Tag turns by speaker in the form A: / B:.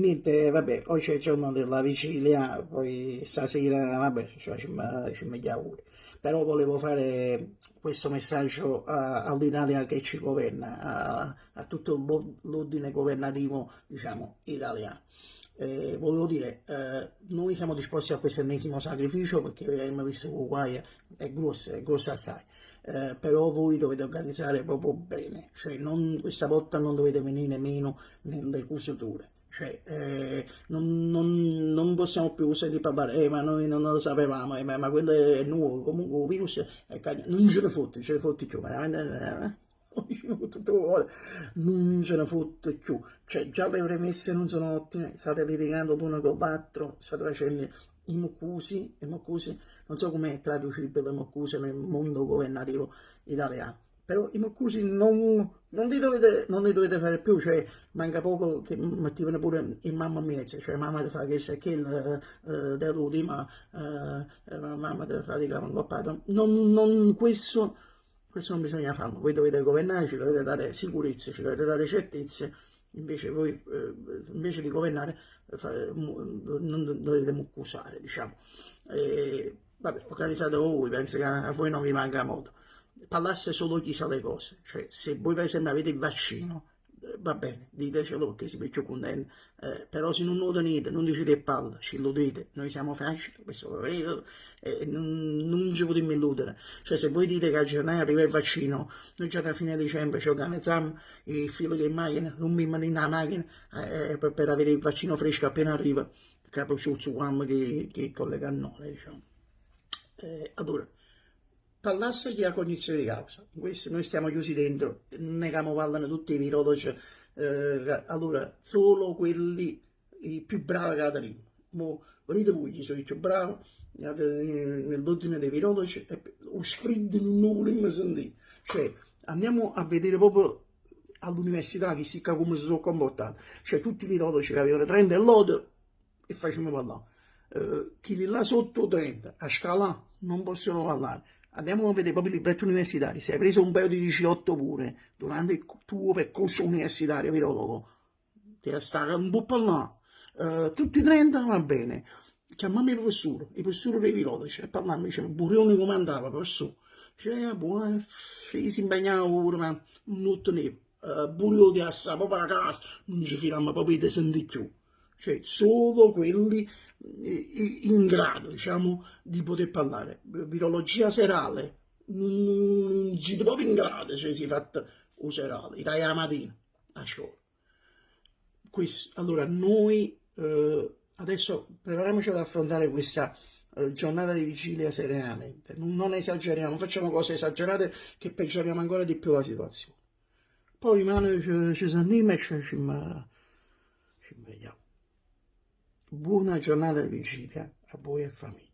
A: niente, vabbè, oggi è il giorno della vigilia, poi stasera, vabbè, ci gli auguri. Però volevo fare questo messaggio all'Italia che ci governa, a tutto l'ordine governativo, diciamo, italiano. Volevo dire, noi siamo disposti a questo ennesimo sacrificio perché abbiamo visto che Uruguay è grosso assai. Però voi dovete organizzare proprio bene, cioè questa volta non dovete venire meno nelle cusature. Cioè, non possiamo più sentire parlare, ma noi non lo sapevamo, ma quello è nuovo, comunque il virus non ce ne fotte più, veramente, non ce ne fotte più, cioè già le premesse non sono ottime, state litigando l'uno con l'altro, state facendo i moccusi, non so come è traducibile moccusi nel mondo governativo italiano, però i moccusi non li dovete fare più, cioè manca poco che mettevano pure in mamma mia, cioè mamma ti fa che se che dell'ultima, mamma ti fa di capo questo non bisogna farlo, voi dovete governare, ci dovete dare sicurezze, ci dovete dare certezze, invece voi, invece di governare, non dovete muccusare, diciamo. Vabbè, organizzate voi, penso che a voi non vi manca modo. Parlasse solo chi sa le cose, cioè se voi per esempio avete il vaccino, va bene, ditecelo perché si più contento, però se non lo tenete, non dicete palla, ci illudete, noi siamo facili, questo lo vedo, non ci potremmo illudere, cioè se voi dite che a gennaio arriva il vaccino, noi già da fine dicembre ci organizziamo il filo di macchina, non mi mando nella macchina per avere il vaccino fresco appena arriva, capo che collega a noi, diciamo. Allora, parlasse chi ha cognizione di causa, questo noi stiamo chiusi dentro, non è che parlano tutti i virologi, allora solo quelli i più bravi che la tenim. Vedete voi chi sono i più bravi nell'ordine dei virologi, lo sfriddo non lo vogliamo sentire, cioè andiamo a vedere proprio all'università chi si come si sono comportati, cioè tutti i virologi che avevano 30 e lode e facciamo parlare. Chi li là sotto 30 a scala non possono parlare. Andiamo a vedere proprio i libretti universitari. Se hai preso un paio di 18 pure durante il tuo percorso universitario virologo, ti stare un po' parlare. Tutti i 30 va bene. Chiamami il professore dei virologi, e parlammi, dice, Burioni come andava, professore? Dice, buono, si impegnava pure, ma non otteneva. Burioni a stare proprio a casa, non ci filammo proprio di sentire più. Cioè, solo quelli in grado, diciamo, di poter parlare. Virologia serale, non si è proprio in grado, cioè si è fatta o serale, dai la mattina a scuola. Allora, noi adesso prepariamoci ad affrontare questa giornata di vigilia serenamente, non esageriamo, non facciamo cose esagerate che peggioriamo ancora di più la situazione. Poi rimane, ci sentiamo e ci vediamo. Buona giornata di vigilia a voi e famiglia.